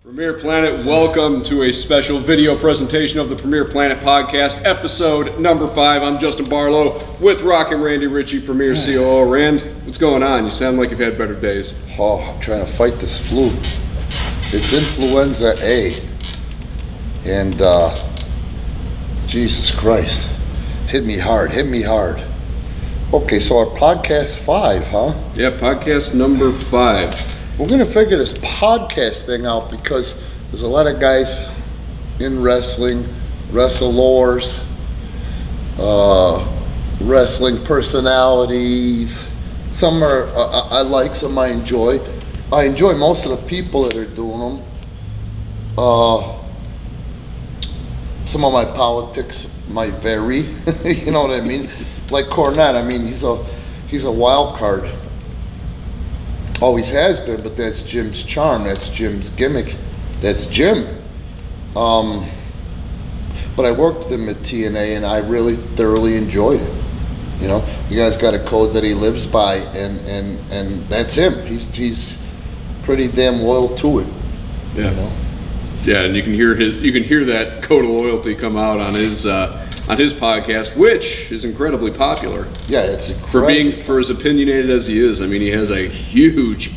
Premier Planet, welcome to a special video presentation of the Premier Planet podcast, episode number 5. I'm Justin Barlow with Rockin, Randy Ritchie, Premier COO. Rand, what's going on? You sound like you've had better days. Oh, I'm trying to fight this flu. It's influenza A. And, Jesus Christ. Hit me hard. Okay, so our podcast 5, huh? Yeah, podcast number 5. We're going to figure this podcast thing out because there's a lot of guys in wrestling, wrestlers, wrestling personalities. Some are I like, some I enjoy. I enjoy most of the people that are doing them. Some of my politics might vary, you know what I mean? Like Cornette, I mean, he's a wild card. Always has been, but that's Jim's charm. That's Jim's gimmick. That's Jim. But I worked with him at TNA, and I really thoroughly enjoyed it. You know, you guys got a code that he lives by, and that's him. He's pretty damn loyal to it. Yeah. You know? Yeah, and you can hear that code of loyalty come out on his podcast, which is incredibly popular. Yeah, it's incredible. For as opinionated as he is. I mean, he has a huge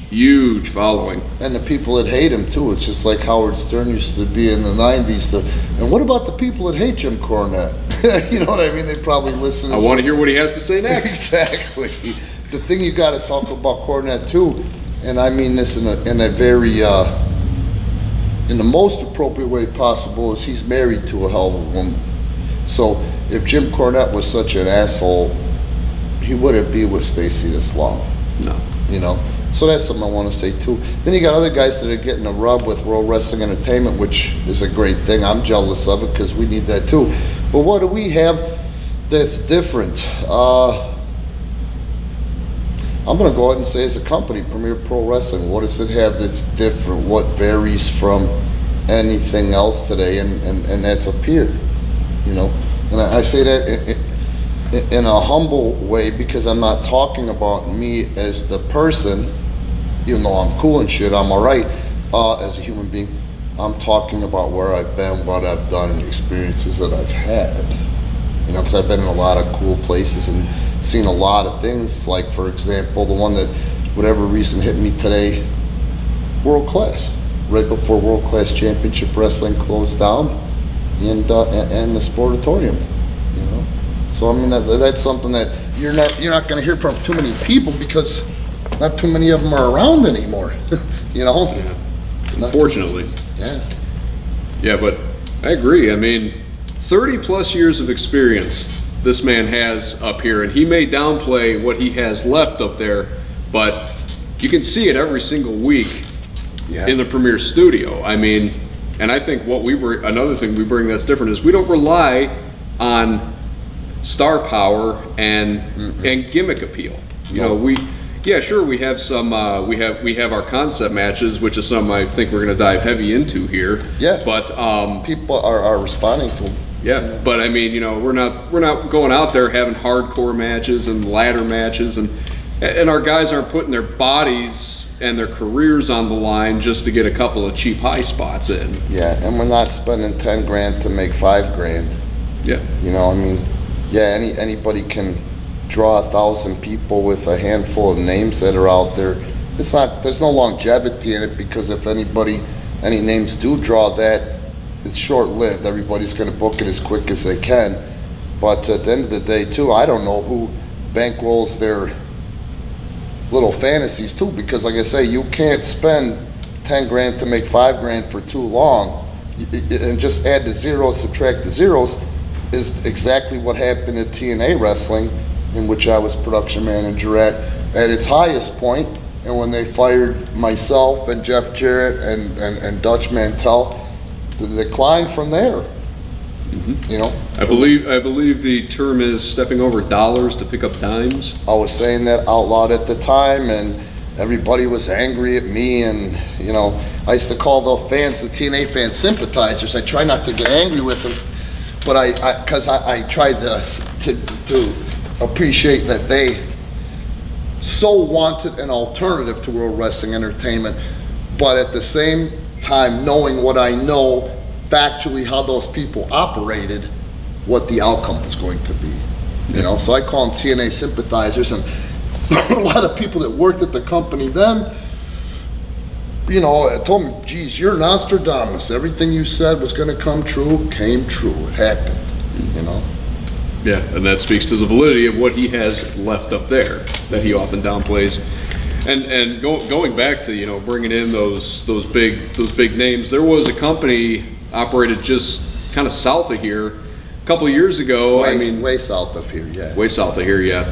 following. And the people that hate him too. It's just like Howard Stern used to be in the '90s. And what about the people that hate Jim Cornette? You know what I mean? They probably listen. I want to hear what he has to say next. Exactly. The thing you got to talk about Cornette too, and I mean this in a very in the most appropriate way possible, is he's married to a hell of a woman. So if Jim Cornette was such an asshole, he wouldn't be with Stacy this long. No. You know? So that's something I want to say too. Then you got other guys that are getting a rub with World Wrestling Entertainment, which is a great thing. I'm jealous of it because we need that too. But what do we have that's different? I'm going to go ahead and say, as a company, Premier Pro Wrestling, what does it have that's different? What varies from anything else today? And that's appear. You know, and I say that in a humble way because I'm not talking about me as the person, even though I'm cool and shit, I'm all right as a human being. I'm talking about where I've been, what I've done, and experiences that I've had. You know, because I've been in a lot of cool places and seen a lot of things. Like, for example, the one that, whatever reason, hit me today, World Class. Right before World Class Championship Wrestling closed down. And the Sportatorium, you know. So I mean that's something that you're not going to hear from too many people because not too many of them are around anymore, you know. Yeah. Unfortunately. Yeah. Yeah, but I agree. I mean, 30 plus years of experience this man has up here, and he may downplay what he has left up there, but you can see it every single week in the Premier studio. I mean. And I think another thing we bring that's different is we don't rely on star power and gimmick appeal. You know, we have some we have our concept matches, which is some I think we're going to dive heavy into here. Yeah. But people are responding to them. Yeah, but I mean, you know, we're not going out there having hardcore matches and ladder matches, and our guys aren't putting their bodies and their careers on the line just to get a couple of cheap high spots in. Yeah, and we're not spending $10,000 to make $5,000. Yeah. You know, I mean, yeah, anybody can draw 1,000 people with a handful of names that are out there. There's no longevity in it because if any names do draw that, it's short-lived. Everybody's going to book it as quick as they can. But at the end of the day, too, I don't know who bankrolls their little fantasies too, because like I say, you can't spend $10,000 to make $5,000 for too long, and just add the zeros, subtract the zeros, is exactly what happened at TNA Wrestling, in which I was production manager at its highest point. And when they fired myself and Jeff Jarrett and Dutch Mantell, the decline from there. Mm-hmm. You know, I believe the term is stepping over dollars to pick up dimes. I was saying that out loud at the time, and everybody was angry at me. And you know, I used to call the TNA fans, sympathizers. I try not to get angry with them, but I tried to appreciate that they so wanted an alternative to World Wrestling Entertainment, but at the same time knowing what I know factually how those people operated, what the outcome was going to be. You know, so I call them TNA sympathizers, and a lot of people that worked at the company then, you know, told me, geez, you're Nostradamus. Everything you said was going to come true, came true. It happened, you know. Yeah, and that speaks to the validity of what he has left up there that he often downplays. And going back to, you know, bringing in those big names, there was a company operated just kind of south of here a couple of years ago. Way south of here, yeah. Way south of here, yeah.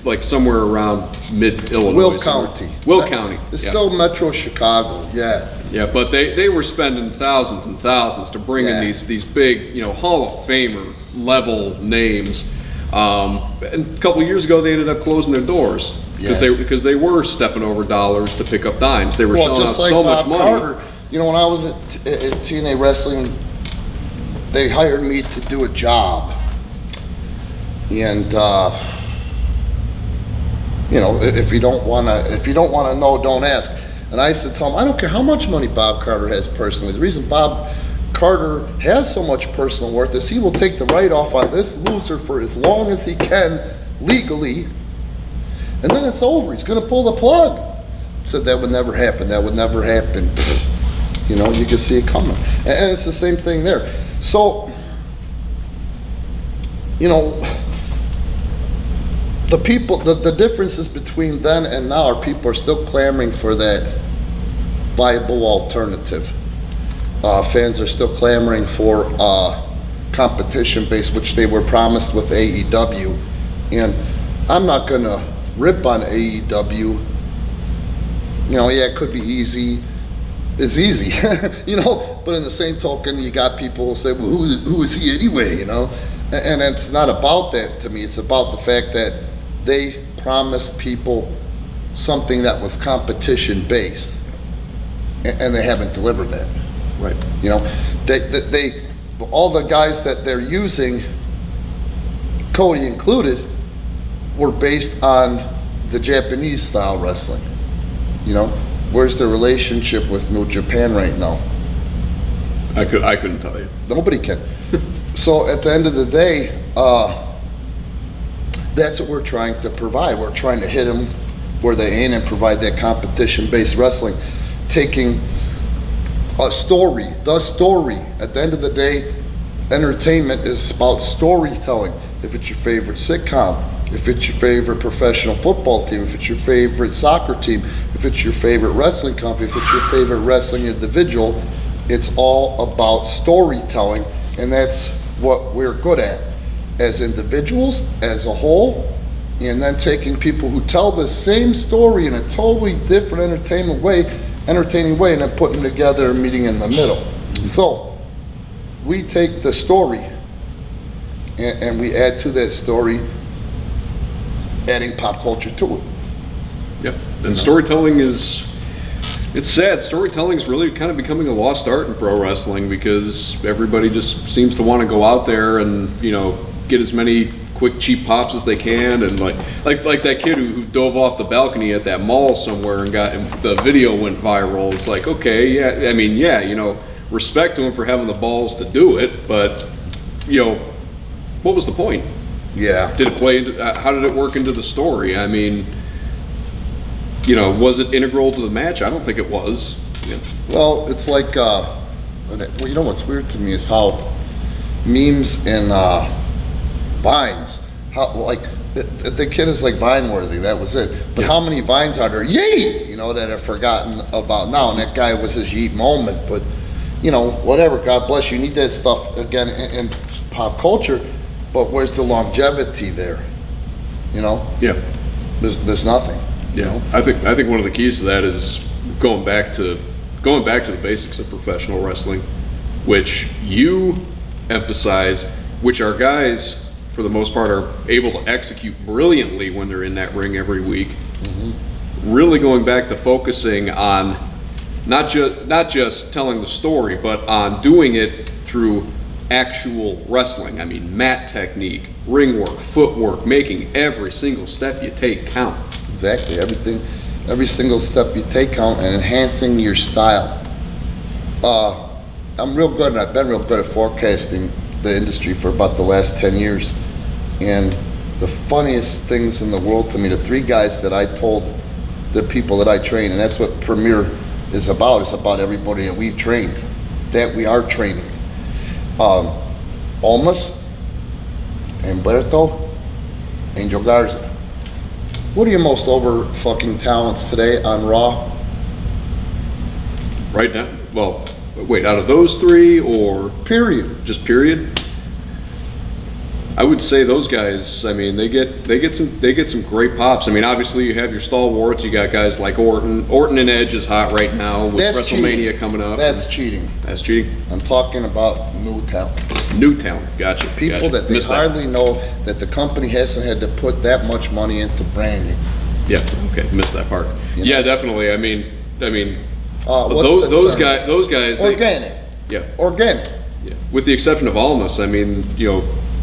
Like somewhere around mid Illinois. Will County. Will County. It's still Metro Chicago, yeah. Yeah, but they were spending thousands and thousands to bring in these big, you know, Hall of Famer level names. And a couple of years ago, they ended up closing their doors because they were stepping over dollars to pick up dimes. They were shelling out so much money. Carter, you know, when I was at TNA Wrestling, they hired me to do a job, and you know, if you don't want to know, don't ask. And I used to tell them, I don't care how much money Bob Carter has personally. The reason Bob Carter has so much personal worth is he will take the write-off on this loser for as long as he can legally, and then it's over. He's going to pull the plug. Said that would never happen. That would never happen. You know, you can see it coming. And it's the same thing there. So, you know, the people, the differences between then and now are people are still clamoring for that viable alternative. Fans are still clamoring for competition base, which they were promised with AEW. And I'm not going to rip on AEW. You know, yeah, it could be easy. It's easy, you know, but in the same token, you got people who say, well, who is he anyway, you know? And it's not about that to me. It's about the fact that they promised people something that was competition based, and they haven't delivered that. Right. You know, they all the guys that they're using, Cody included, were based on the Japanese style wrestling. You know, where's the relationship with New Japan right now? I couldn't tell you. Nobody can. So at the end of the day, that's what we're trying to provide. We're trying to hit them where they ain't and provide that competition-based wrestling, taking a story, the story. At the end of the day, entertainment is about storytelling. If it's your favorite sitcom, if it's your favorite professional football team, if it's your favorite soccer team, if it's your favorite wrestling company, if it's your favorite wrestling individual, it's all about storytelling, and that's what we're good at as individuals, as a whole, and then taking people who tell the same story in a totally different entertaining way, and then putting them together and meeting in the middle. So we take the story and we add to that story, adding pop culture to it. Yep. And storytelling it's sad. Storytelling is really kind of becoming a lost art in pro wrestling because everybody just seems to want to go out there and, you know, get as many quick cheap pops as they can, and like that kid who dove off the balcony at that mall somewhere and the video went viral. It's like, okay, yeah, I mean, yeah, you know, respect to him for having the balls to do it, but, you know, what was the point? Yeah. Did it play into, how did it work into the story? I mean, you know, was it integral to the match? I don't think it was. Yeah. Well, it's like, well, you know what's weird to me is how memes and Vines, how like the kid is like Vine-worthy, that was it. But how many Vines are there, yeet, you know, that are forgotten about now? And that guy was his yeet moment. But, you know, whatever, God bless you. You need that stuff, again, in pop culture. But where's the longevity there? You know? Yeah. There's nothing. Yeah. You know? I think one of the keys to that is going back to the basics of professional wrestling, which you emphasize, which our guys, for the most part, are able to execute brilliantly when they're in that ring every week. Mm-hmm. Really going back to focusing on not just telling the story, but on doing it through actual wrestling. I mean, mat technique, ring work, footwork, making every single step you take count. Exactly. Every single step you take count, and enhancing your style. I'm real good, and I've been real good at forecasting the industry for about the last 10 years. And the funniest things in the world to me, the three guys that I told the people that I train, and that's what Premier is about. It's about everybody that we've trained, that we are training. Almas, Humberto, Angel Garza. What are your most over fucking talents today on Raw? Right now, well, wait, out of those three, or Period. just period? I would say those guys. I mean, they get some great pops. I mean, obviously you have your stalwarts. You got guys like Orton. Orton and Edge is hot right now with That's WrestleMania cheating. coming up. That's cheating. That's cheating. I'm talking about new talent. New talent. Gotcha. People gotcha. that they Missed hardly know, that the company hasn't had to put that much money into branding. Yeah. Okay. Missed that part. You Yeah, know? definitely. I mean, What's those term? guys. Organic. Yeah. Organic. Yeah. With the exception of Almas, I mean,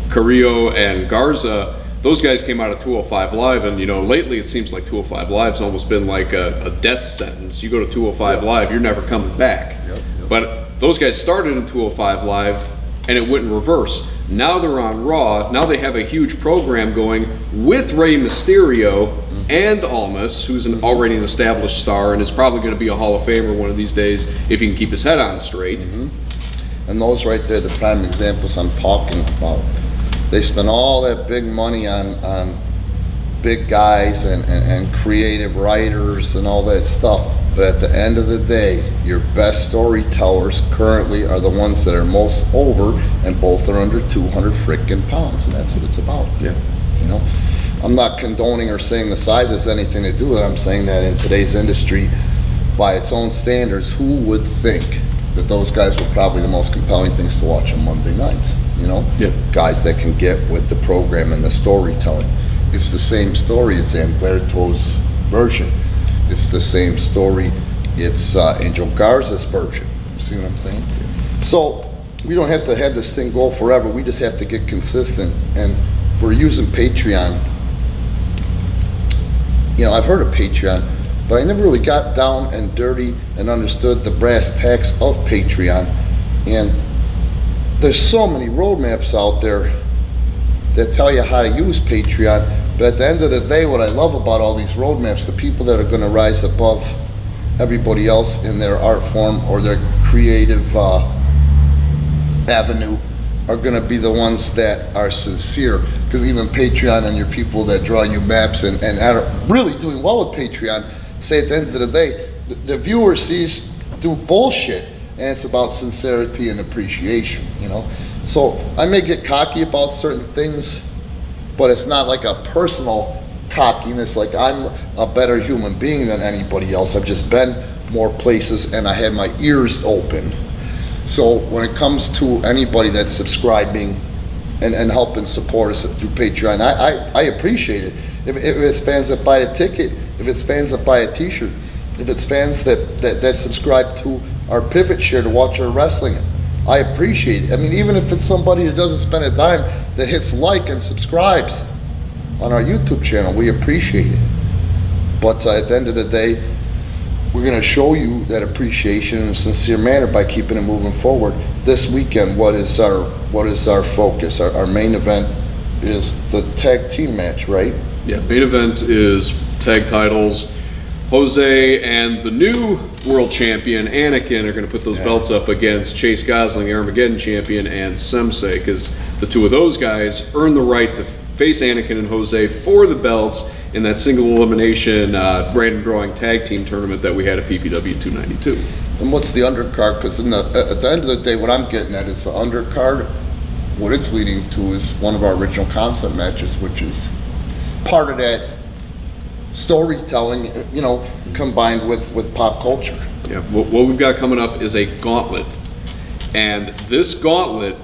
Carrillo and Garza, those guys came out of 205 Live, and lately it seems like 205 Live's almost been like a death sentence. You go to 205 Live, you're never coming back. Yep. But those guys started in 205 Live, and it went in reverse. Now they're on Raw. Now they have a huge program going with Rey Mysterio and Almas, who's already an established star and is probably going to be a Hall of Famer one of these days if he can keep his head on straight. And those right there, the prime examples I'm talking about. They spend all that big money on big guys and creative writers and all that stuff. But at the end of the day, your best storytellers currently are the ones that are most over, and both are under 200 frickin' pounds, and that's what it's about. Yeah. I'm not condoning or saying the size has anything to do with it. I'm saying that in today's industry, by its own standards, who would think that those guys were probably the most compelling things to watch on Monday nights? Yeah. Guys that can get with the program and the storytelling. It's the same story as Humberto's version. It's the same story. It's Angel Garza's version. You see what I'm saying? So we don't have to have this thing go forever. We just have to get consistent. And we're using Patreon. I've heard of Patreon, but I never really got down and dirty and understood the brass tacks of Patreon. And there's so many roadmaps out there that tell you how to use Patreon. But at the end of the day, what I love about all these roadmaps, the people that are going to rise above everybody else in their art form or their creative avenue are going to be the ones that are sincere. Because even Patreon and your people that draw you maps and are really doing well with Patreon say at the end of the day, the viewer sees through bullshit, and it's about sincerity and appreciation, So I may get cocky about certain things, but it's not like a personal cockiness, like I'm a better human being than anybody else. I've just been more places and I had my ears open. So when it comes to anybody that's subscribing and helping support us through Patreon, I appreciate it. If it's fans that buy a ticket, if it's fans that buy a t-shirt, if it's fans that subscribe to our pivot share to watch our wrestling, I appreciate it. I mean, even if it's somebody that doesn't spend a dime, that hits like and subscribes on our YouTube channel, we appreciate it. But at the end of the day, we're going to show you that appreciation in a sincere manner by keeping it moving forward. This weekend, what is our focus? Our main event is the tag team match, right? Yeah, main event is tag titles. Jose and the new world champion, Anakin, are going to put those belts up against Chase Gosling, the Armageddon champion, and Sensei, because the two of those guys earn the right to face Anakin and Jose for the belts in that single elimination random drawing tag team tournament that we had at PPW293. And what's the undercard? Because at the end of the day, what I'm getting at is the undercard. What it's leading to is one of our original concept matches, which is part of that storytelling, combined with pop culture. Yeah, what we've got coming up is a gauntlet, and this gauntlet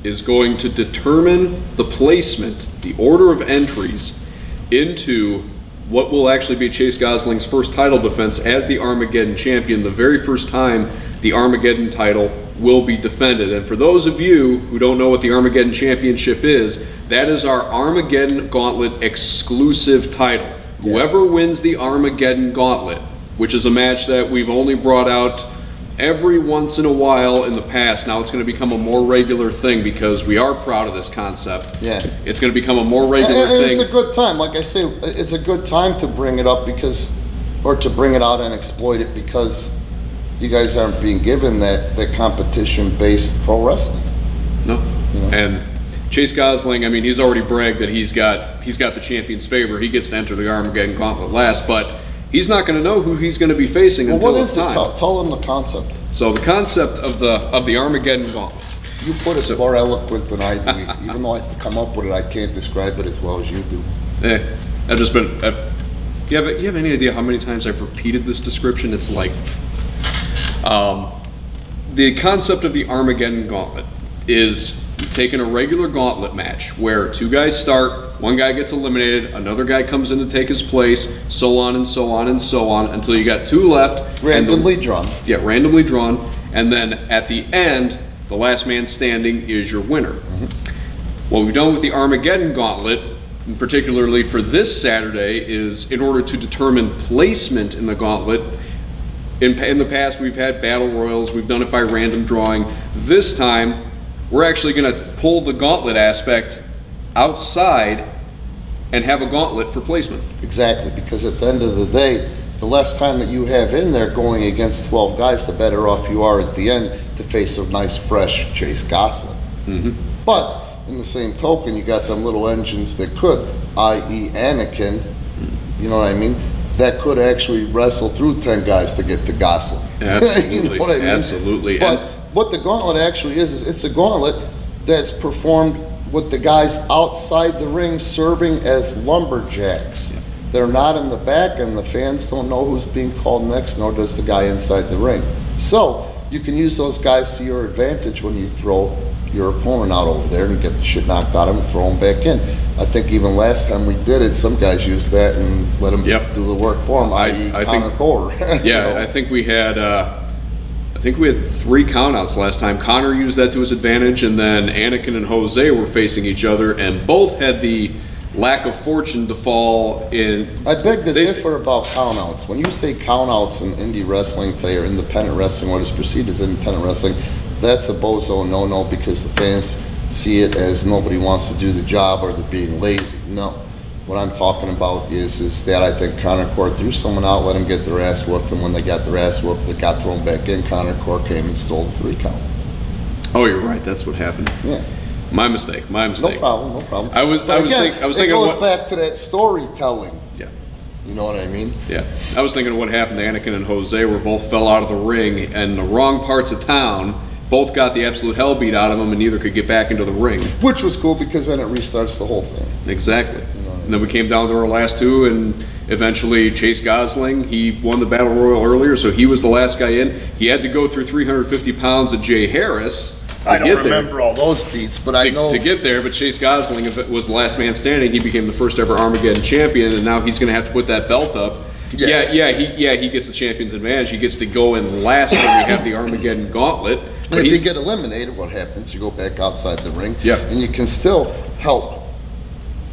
is going to determine the placement, the order of entries into what will actually be Chase Gosling's first title defense as the Armageddon champion, the very first time the Armageddon title will be defended. And for those of you who don't know what the Armageddon Championship is, that is our Armageddon Gauntlet exclusive title. Whoever wins the Armageddon Gauntlet, which is a match that we've only brought out every once in a while in the past, now it's going to become a more regular thing because we are proud of this concept. Yeah. It's going to become a more regular and thing. It's a good time. Like I say, it's a good time to bring it up or to bring it out and exploit it because you guys aren't being given that competition-based pro wrestling. No. You know? And Chase Gosling, I mean, he's already bragged that he's got the champion's favor. He gets to enter the Armageddon Gauntlet last, but he's not going to know who he's going to be facing until it's time. Tell them the concept. So the concept of the Armageddon Gauntlet. You put it more eloquent than I do. Even though I come up with it, I can't describe it as well as you do. I've just been. You have any idea how many times I've repeated this description? It's like the concept of the Armageddon Gauntlet is taking a regular gauntlet match where two guys start, one guy gets eliminated, another guy comes in to take his place, so on and so on and so on until you got two left. Randomly drawn. Yeah, randomly drawn. And then at the end, the last man standing is your winner. Mm-hmm. What we've done with the Armageddon Gauntlet, and particularly for this Saturday, is in order to determine placement in the gauntlet. In the past, we've had battle royals. We've done it by random drawing. This time, we're actually going to pull the gauntlet aspect outside and have a gauntlet for placement. Exactly, because at the end of the day, the less time that you have in there going against 12 guys, the better off you are at the end to face a nice, fresh Chase Gosling. Mm-hmm. But in the same token, you got them little engines that could, i.e. Anakin, you know what I mean, that could actually wrestle through 10 guys to get to Gosling. Absolutely. You know what I mean? Absolutely. But what the gauntlet actually is it's a gauntlet that's performed with the guys outside the ring serving as lumberjacks. Yeah. They're not in the back, and the fans don't know who's being called next, nor does the guy inside the ring. So you can use those guys to your advantage when you throw your opponent out over there and get the shit knocked out of him and throw him back in. I think even last time we did it, some guys used that and let him do the work for him, i.e. Connor Core. Yeah, I think we had 3 countouts last time. Connor used that to his advantage, and then Anakin and Jose were facing each other, and both had the lack of fortune to fall in. I beg to differ about countouts. When you say countouts in indie wrestling today, or independent wrestling, what is perceived as independent wrestling, that's a bozo no-no because the fans see it as nobody wants to do the job or they're being lazy. No. What I'm talking about is that I think Connor Core threw someone out, let them get their ass whooped, and when they got their ass whooped, they got thrown back in. Connor Core came and stole the 3 count. Oh, you're right. That's what happened. Yeah. My mistake. No problem. I was thinking. It goes back to that storytelling. Yeah. You know what I mean? Yeah. I was thinking what happened to Anakin and Jose were both fell out of the ring in the wrong parts of town. Both got the absolute hell beat out of them, and neither could get back into the ring. Which was cool because then it restarts the whole thing. Exactly. You know, and then we came down to our last 2, and eventually Chase Gosling, he won the Battle Royal earlier, so he was the last guy in. He had to go through 350 pounds of Jay Harris. I don't remember all those deets, but I know. To get there, but Chase Gosling, if it was the last man standing, he became the first ever Armageddon champion, and now he's going to have to put that belt up. He gets the champion's advantage. He gets to go in last when we have the Armageddon Gauntlet. And if you get eliminated, what happens? You go back outside the ring, yeah, and you can still help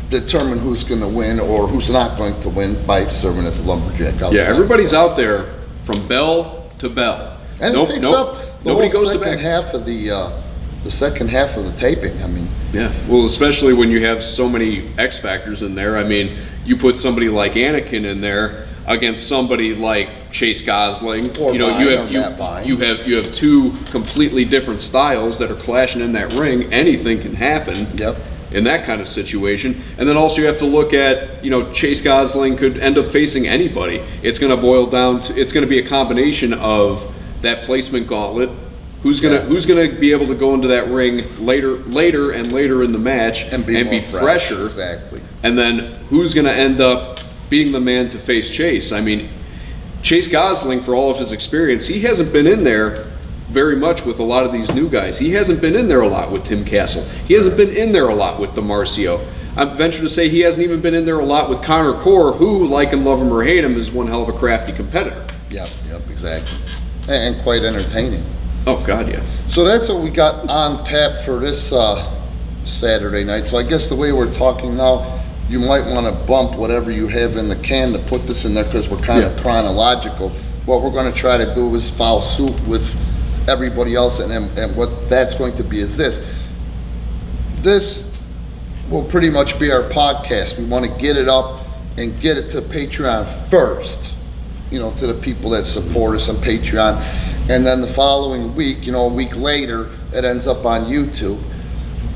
determine who's going to win or who's not going to win by serving as a lumberjack outside. Yeah, everybody's out there from bell to bell. And it takes up the whole second half of the second half of the taping. I mean, yeah. Well, especially when you have so many X factors in there. I mean, you put somebody like Anakin in there against somebody like Chase Gosling. Or you have 2 completely different styles that are clashing in that ring. Anything can happen. Yep. In that kind of situation. And then also you have to look at, Chase Gosling could end up facing anybody. It's going to boil down to, it's going to be a combination of that placement gauntlet. Who's gonna be able to go into that ring later in the match and be fresher? Exactly. And then who's gonna end up being the man to face Chase? I mean, Chase Gosling, for all of his experience, he hasn't been in there very much with a lot of these new guys. He hasn't been in there a lot with Tim Castle. He hasn't been in there a lot with DeMarcio. I venture to say he hasn't even been in there a lot with Connor Core, who, like him, love him or hate him, is one hell of a crafty competitor. Yep, exactly. And quite entertaining. Oh, God, yeah. So that's what we got on tap for this Saturday night. So I guess the way we're talking now, you might want to bump whatever you have in the can to put this in there because we're kind of chronological. what we're going to try to do is follow suit with everybody else, and what that's going to be is this will pretty much be our podcast. We want to get it up and get it to Patreon first, to the people that support us on Patreon, and then the following week, a week later, it ends up on YouTube.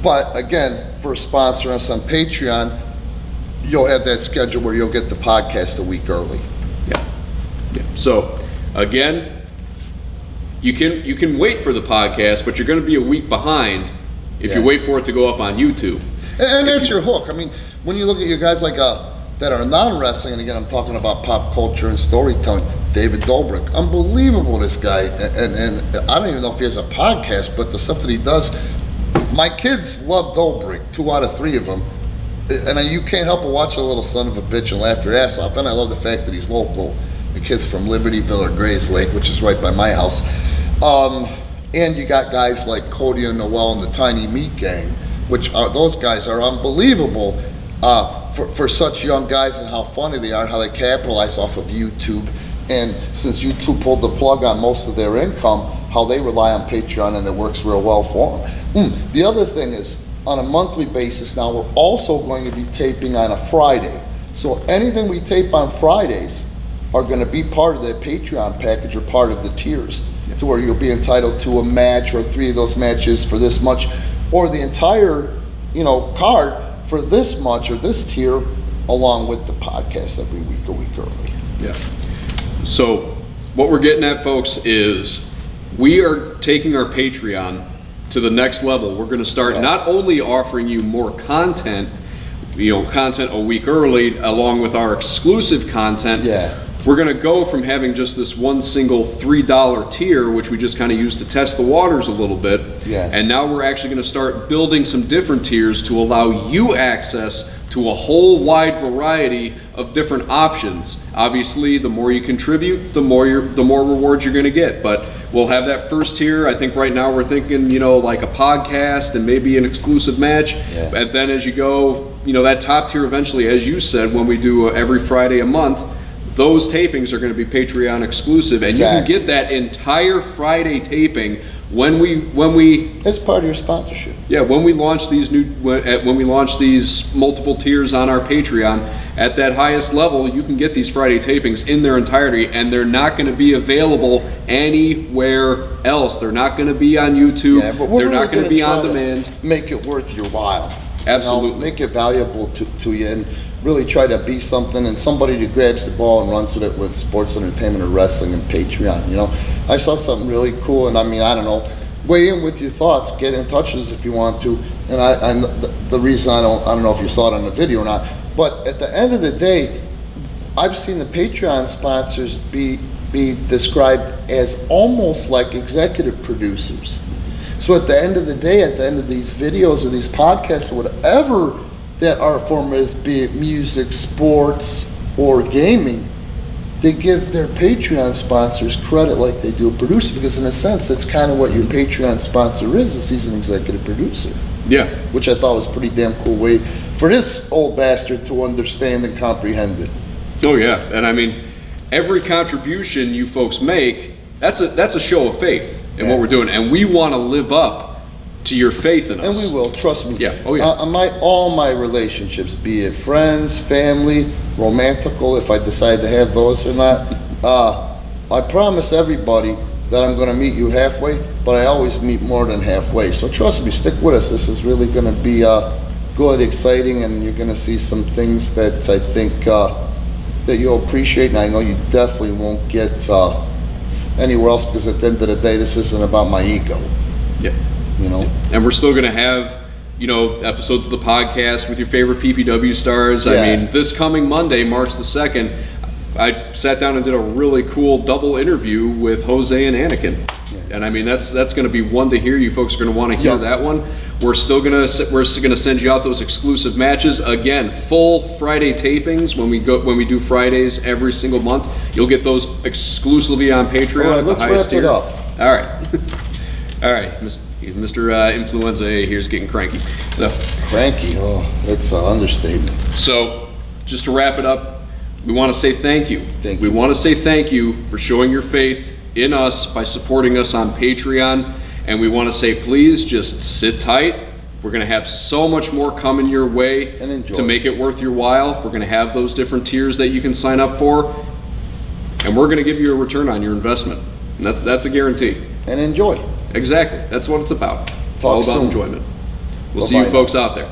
But again, for sponsoring us on Patreon, you'll have that schedule where you'll get the podcast a week early. Yeah. So again, you can wait for the podcast, but you're going to be a week behind if you wait for it to go up on YouTube. And that's your hook. I mean, when you look at your guys like that are non-wrestling, and again, I'm talking about pop culture and storytelling. David Dobrik, unbelievable, this guy, and I don't even know if he has a podcast, but the stuff that he does, my kids love Dobrik, 2 out of 3 of them, and you can't help but watch a little son of a bitch and laugh their ass off. And I love the fact that he's local. The kid's from Libertyville or Grays Lake, which is right by my house. And you got guys like Cody and Noel and the Tiny Meat Gang, those guys are unbelievable for such young guys, and how funny they are, how they capitalize off of YouTube. And since YouTube pulled the plug on most of their income, how they rely on Patreon, and it works real well for them. The other thing is, on a monthly basis now, we're also going to be taping on a Friday. So anything we tape on Fridays are going to be part of that Patreon package, or part of the tiers, to where you'll be entitled to a match or 3 of those matches for this much, or the entire card for this much or this tier, along with the podcast every week, a week early. Yeah. So what we're getting at, folks, is we are taking our Patreon to the next level. We're going to start not only offering you more content, content a week early, along with our exclusive content. We're going to go from having just this one single $3 tier, which we just kind of use to test the waters a little bit. And now we're actually going to start building some different tiers to allow you access to a whole wide variety of different options. Obviously, the more you contribute, the more rewards you're going to get. But we'll have that first tier. I think right now we're thinking, like a podcast and maybe an exclusive match. And then as you go, that top tier eventually, as you said, when we do every Friday a month, those tapings are going to be Patreon exclusive, and you can get that entire Friday taping when we as part of your sponsorship. When we launch these multiple tiers on our Patreon at that highest level, you can get these Friday tapings in their entirety, and they're not going to be available anywhere else. They're not going to be on YouTube. They're not going to be on demand. Make it worth your while. Absolutely. Make it valuable to you, and really try to be something, and somebody who grabs the ball and runs with it with sports entertainment or wrestling and Patreon. I saw something really cool, and I don't know, weigh in with your thoughts, get in touch with us if you want to. And the reason I don't know if you saw it on the video or not, but at the end of the day, I've seen the Patreon sponsors be described as almost like executive producers. So at the end of the day, at the end of these videos or these podcasts or whatever that art form is, be it music, sports, or gaming, they give their Patreon sponsors credit like they do a producer, because in a sense, that's kind of what your Patreon sponsor is he's an executive producer. Which I thought was a pretty damn cool way for this old bastard to understand and comprehend it. Oh yeah, and every contribution you folks make, that's a show of faith in what we're doing, and we want to live up to your faith in us. And we will, trust me. Oh yeah. All my relationships, be it friends, family, romantical, if I decide to have those or not, I promise everybody that I'm going to meet you halfway, but I always meet more than halfway. So trust me, stick with us. This is really going to be good, exciting, and you're going to see some things that I think that you'll appreciate, and I know you definitely won't get anywhere else, because at the end of the day, this isn't about my ego. And we're still going to have, episodes of the podcast with your favorite PPW stars. This coming Monday, March the 2nd, I sat down and did a really cool double interview with Jose and Anakin. And that's going to be one to hear. You folks are going to want to hear that one. We're going to send you out those exclusive matches. Again, full Friday tapings when we do Fridays every single month. You'll get those exclusively on Patreon. All right, let's wrap it up. All right. All right, Mr. Influenza A here's getting cranky. So cranky, that's an understatement. So just to wrap it up, we want to say thank you. We want to say thank you for showing your faith in us by supporting us on Patreon. And we want to say, please just sit tight. We're going to have so much more coming your way to make it worth your while. We're going to have those different tiers that you can sign up for. And we're going to give you a return on your investment. And that's a guarantee. And enjoy. Exactly. That's what it's about. It's all about enjoyment. We'll see you folks out there.